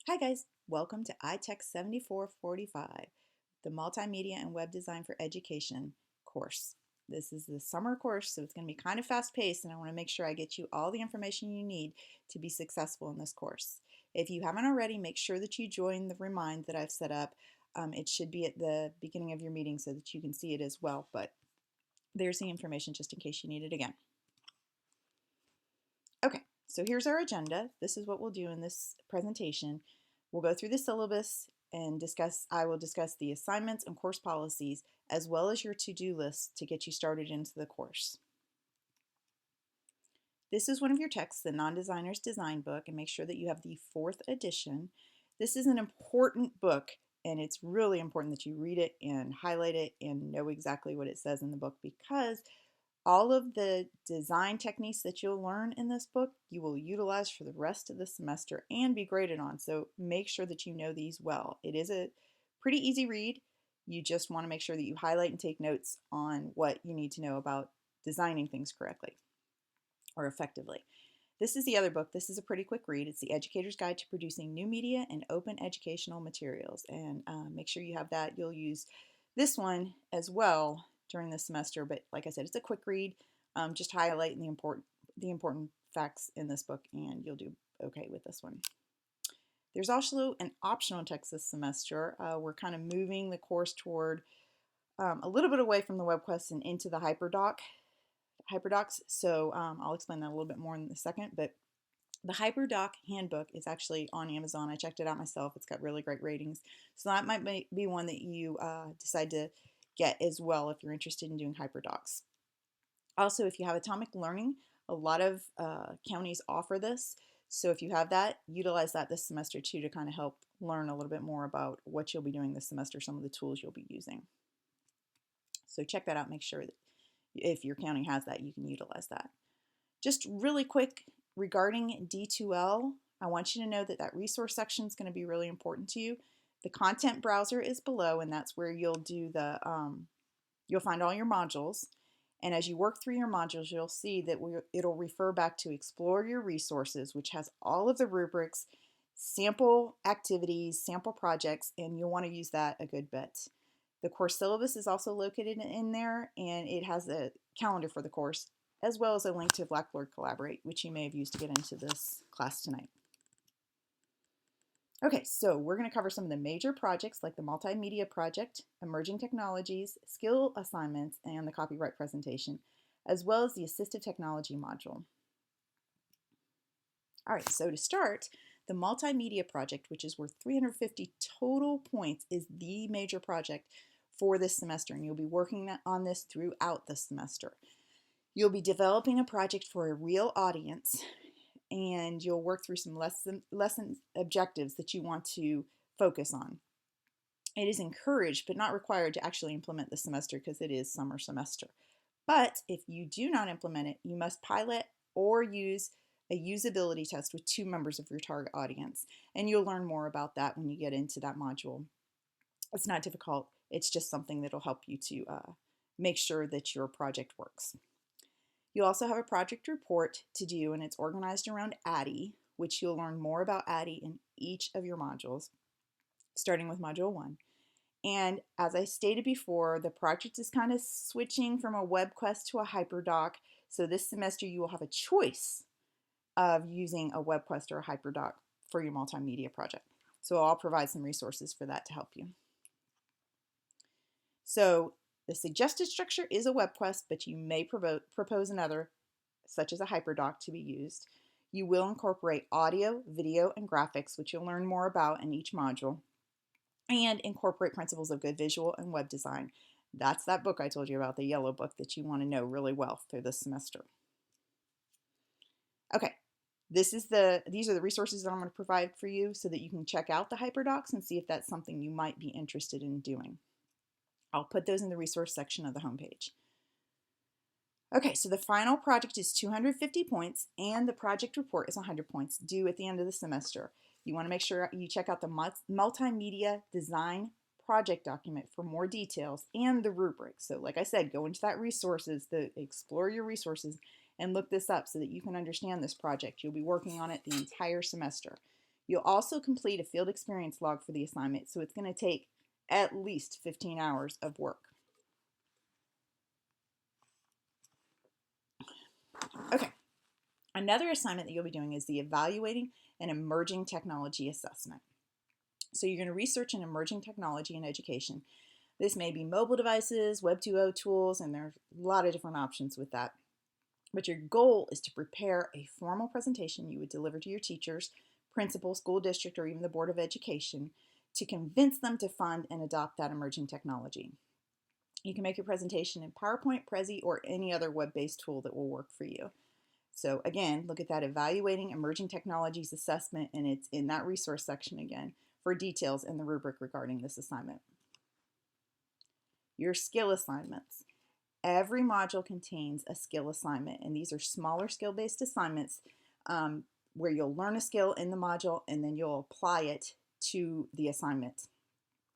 Hi guys, welcome to iTech 7445, the Multimedia and Web Design for Education course. This is the summer course, so it's going to be kind of fast paced, and I want to make sure I get you all the information you need to be successful in this course. If you haven't already, make sure that you join the remind that I've set up. It should be at the beginning of your meeting so that you can see it as well, but there's the information just in case you need it again. Okay, so here's our agenda. This is what we'll do in this presentation. We'll go through the syllabus and I will discuss the assignments and course policies as well as your to-do list to get you started into the course. This is one of your texts, the Non-Designer's Design Book, and make sure that you have the 4th edition. This is an important book, and it's really important that you read it and highlight it and know exactly what it says in the book, because all of the design techniques that you'll learn in this book, you will utilize for the rest of the semester and be graded on. So make sure that you know these well. It is a pretty easy read. You just want to make sure that you highlight and take notes on what you need to know about designing things correctly or effectively. This is the other book. This is a pretty quick read. It's The Educator's Guide to Producing New Media and Open Educational Materials. And make sure you have that. You'll use this one as well during the semester, but like I said, it's a quick read. Just highlighting the important facts in this book, and you'll do okay with this one. There's also an optional text this semester. We're kind of moving the course toward a little bit away from the WebQuest and into the hyperdocs. So I'll explain that a little bit more in a second, but the HyperDoc handbook is actually on Amazon. I checked it out myself. It's got really great ratings. So that might be one that you decide to get as well if you're interested in doing HyperDocs. Also, if you have Atomic Learning, a lot of counties offer this. So if you have that, utilize that this semester too to kind of help learn a little bit more about what you'll be doing this semester, some of the tools you'll be using. So check that out. Make sure that if your county has that, you can utilize that. Just really quick, regarding D2L, I want you to know that that resource section is going to be really important to you. The content browser is below, and that's where you'll do the you'll find all your modules. And as you work through your modules, you'll see that it'll refer back to Explore Your Resources, which has all of the rubrics, sample activities, sample projects, and you'll want to use that a good bit. The course syllabus is also located in there, and it has a calendar for the course, as well as a link to Blackboard Collaborate, which you may have used to get into this class tonight. Okay, so we're going to cover some of the major projects like the Multimedia Project, Emerging Technologies, Skill Assignments, and the Copyright Presentation, as well as the Assistive Technology module. All right, so to start, the Multimedia Project, which is worth 350 total points, is the major project for this semester, and you'll be working on this throughout the semester. You'll be developing a project for a real audience, and you'll work through some lesson objectives that you want to focus on. It is encouraged but not required to actually implement this semester because it is summer semester. But if you do not implement it, you must pilot or use a usability test with 2 members of your target audience, and you'll learn more about that when you get into that module. It's not difficult. It's just something that'll help you to make sure that your project works. You also have a project report to do, and it's organized around ADDIE, which you'll learn more about ADDIE in each of your modules, starting with Module 1. And as I stated before, the project is kind of switching from a WebQuest to a HyperDoc. So this semester you will have a choice of using a WebQuest or a HyperDoc for your multimedia project. So I'll provide some resources for that to help you. So the suggested structure is a WebQuest, but you may propose another, such as a HyperDoc, to be used. You will incorporate audio, video, and graphics, which you'll learn more about in each module, and incorporate principles of good visual and web design. That's that book I told you about, the yellow book, that you want to know really well through this semester. Okay, these are the resources that I'm going to provide for you so that you can check out the HyperDocs and see if that's something you might be interested in doing. I'll put those in the resource section of the homepage. Okay, so the final project is 250 points, and the project report is 100 points due at the end of the semester. You want to make sure you check out the Multimedia Design project document for more details and the rubric. So like I said, go into that resources, explore your resources, and look this up so that you can understand this project. You'll be working on it the entire semester. You'll also complete a field experience log for the assignment, so it's going to take at least 15 hours of work. Okay, another assignment that you'll be doing is the Evaluating an Emerging Technology Assessment. So you're going to research an emerging technology in education. This may be mobile devices, Web 2.0 tools, and there's a lot of different options with that. But your goal is to prepare a formal presentation you would deliver to your teachers, principal, school district, or even the Board of Education to convince them to fund and adopt that emerging technology. You can make your presentation in PowerPoint, Prezi, or any other web-based tool that will work for you. So again, look at that Evaluating Emerging Technologies Assessment, and it's in that resource section again for details in the rubric regarding this assignment. Your skill assignments. Every module contains a skill assignment, and these are smaller skill-based assignments where you'll learn a skill in the module and then you'll apply it to the assignment.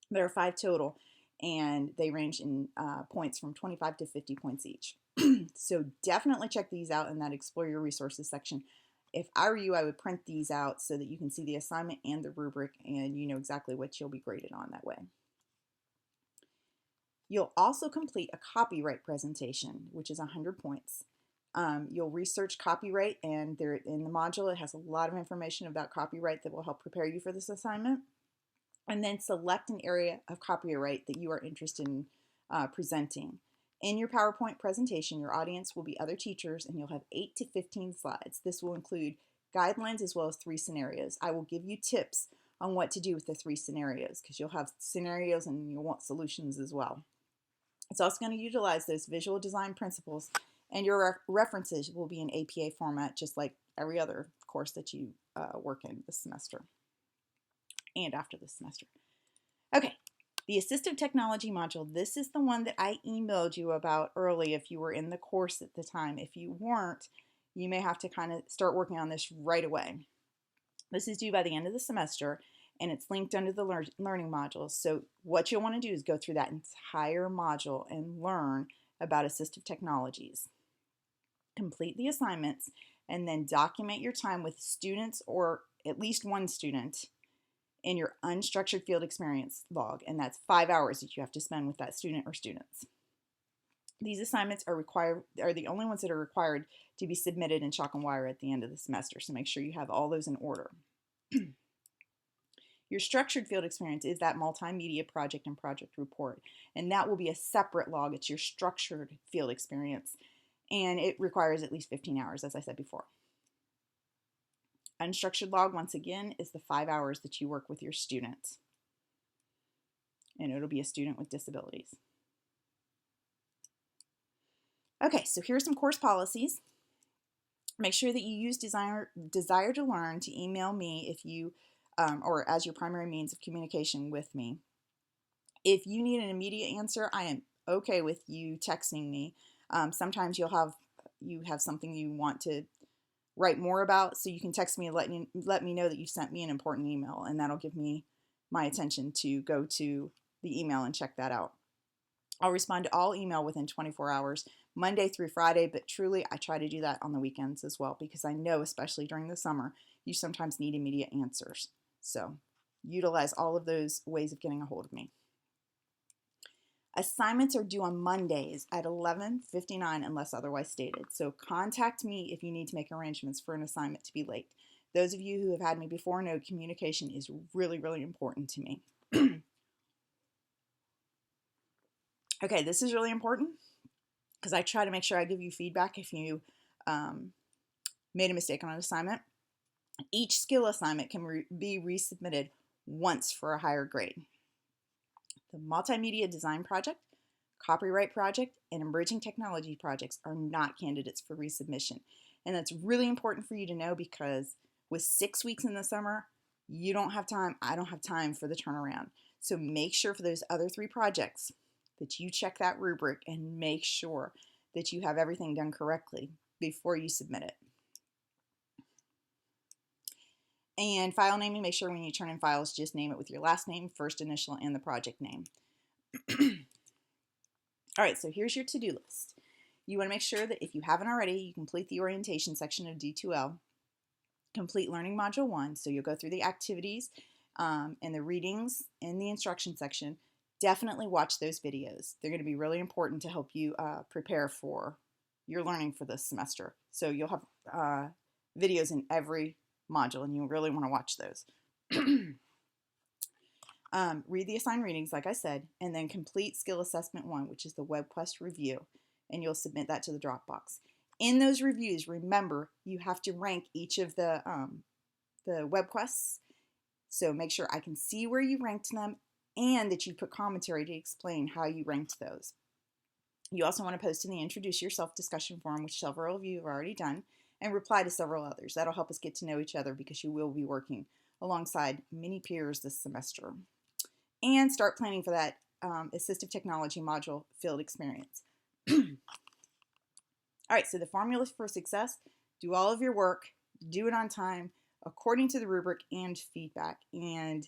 There are 5 total, and they range in points from 25 to 50 points each. So definitely check these out in that Explore Your Resources section. If I were you, I would print these out so that you can see the assignment and the rubric and you know exactly what you'll be graded on that way. You'll also complete a copyright presentation, which is 100 points. You'll research copyright, and there in the module it has a lot of information about copyright that will help prepare you for this assignment. And then select an area of copyright that you are interested in presenting. In your PowerPoint presentation, your audience will be other teachers, and you'll have 8 to 15 slides. This will include guidelines as well as 3 scenarios. I will give you tips on what to do with the 3 scenarios because you'll have scenarios and you'll want solutions as well. It's also going to utilize those visual design principles, and your references will be in APA format just like every other course that you work in this semester and after this semester. Okay, the Assistive Technology module, this is the one that I emailed you about early if you were in the course at the time. If you weren't, you may have to kind of start working on this right away. This is due by the end of the semester, and it's linked under the learning modules. So what you'll want to do is go through that entire module and learn about assistive technologies. Complete the assignments, and then document your time with students or at least one student in your unstructured field experience log, and that's 5 hours that you have to spend with that student or students. These assignments are the only ones that are required to be submitted in chalk and wire at the end of the semester, so make sure you have all those in order. Your structured field experience is that multimedia project and project report, and that will be a separate log. It's your structured field experience, and it requires at least 15 hours, as I said before. Unstructured log, once again, is the 5 hours that you work with your students, and it'll be a student with disabilities. Okay, so here's some course policies. Make sure that you use Desire to Learn to email me if you or as your primary means of communication with me. If you need an immediate answer, I am okay with you texting me. Sometimes you have something you want to write more about, so you can text me and let me know that you sent me an important email, and that'll give me my attention to go to the email and check that out. I'll respond to all email within 24 hours, Monday through Friday, but truly I try to do that on the weekends as well because I know, especially during the summer, you sometimes need immediate answers. So utilize all of those ways of getting a hold of me. Assignments are due on Mondays at 11:59 unless otherwise stated. So contact me if you need to make arrangements for an assignment to be late. Those of you who have had me before know communication is really, really important to me. Okay, this is really important because I try to make sure I give you feedback if you made a mistake on an assignment. Each skill assignment can be resubmitted once for a higher grade. The multimedia design project, copyright project, and emerging technology projects are not candidates for resubmission. And that's really important for you to know because with 6 weeks in the summer, you don't have time, I don't have time for the turnaround. So make sure for those other 3 projects that you check that rubric and make sure that you have everything done correctly before you submit it. And file naming, make sure when you turn in files, just name it with your last name, first initial, and the project name. All right, so here's your to-do list. You want to make sure that if you haven't already, you complete the orientation section of D2L. complete learning module 1. So you'll go through the activities and the readings in the instruction section. Definitely watch those videos. They're going to be really important to help you prepare for your learning for this semester. So you'll have videos in every module, and you really want to watch those. Read the assigned readings, like I said, and then complete Skill Assessment 1, which is the WebQuest review, and you'll submit that to the Dropbox. In those reviews, remember, you have to rank each of the WebQuests, so make sure I can see where you ranked them and that you put commentary to explain how you ranked those. You also want to post in the Introduce Yourself discussion forum, which several of you have already done, and reply to several others. That'll help us get to know each other because you will be working alongside many peers this semester. And start planning for that assistive technology module field experience. All right, so the formula for success: do all of your work, do it on time, according to the rubric and feedback, and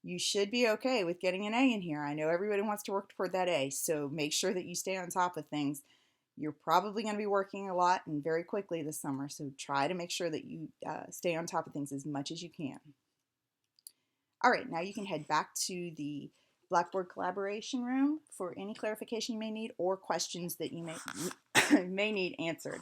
you should be okay with getting an A in here. I know everybody wants to work toward that A, so make sure that you stay on top of things. You're probably going to be working a lot and very quickly this summer, so try to make sure that you stay on top of things as much as you can. All right, now you can head back to the Blackboard collaboration room for any clarification you may need or questions that you may need answered.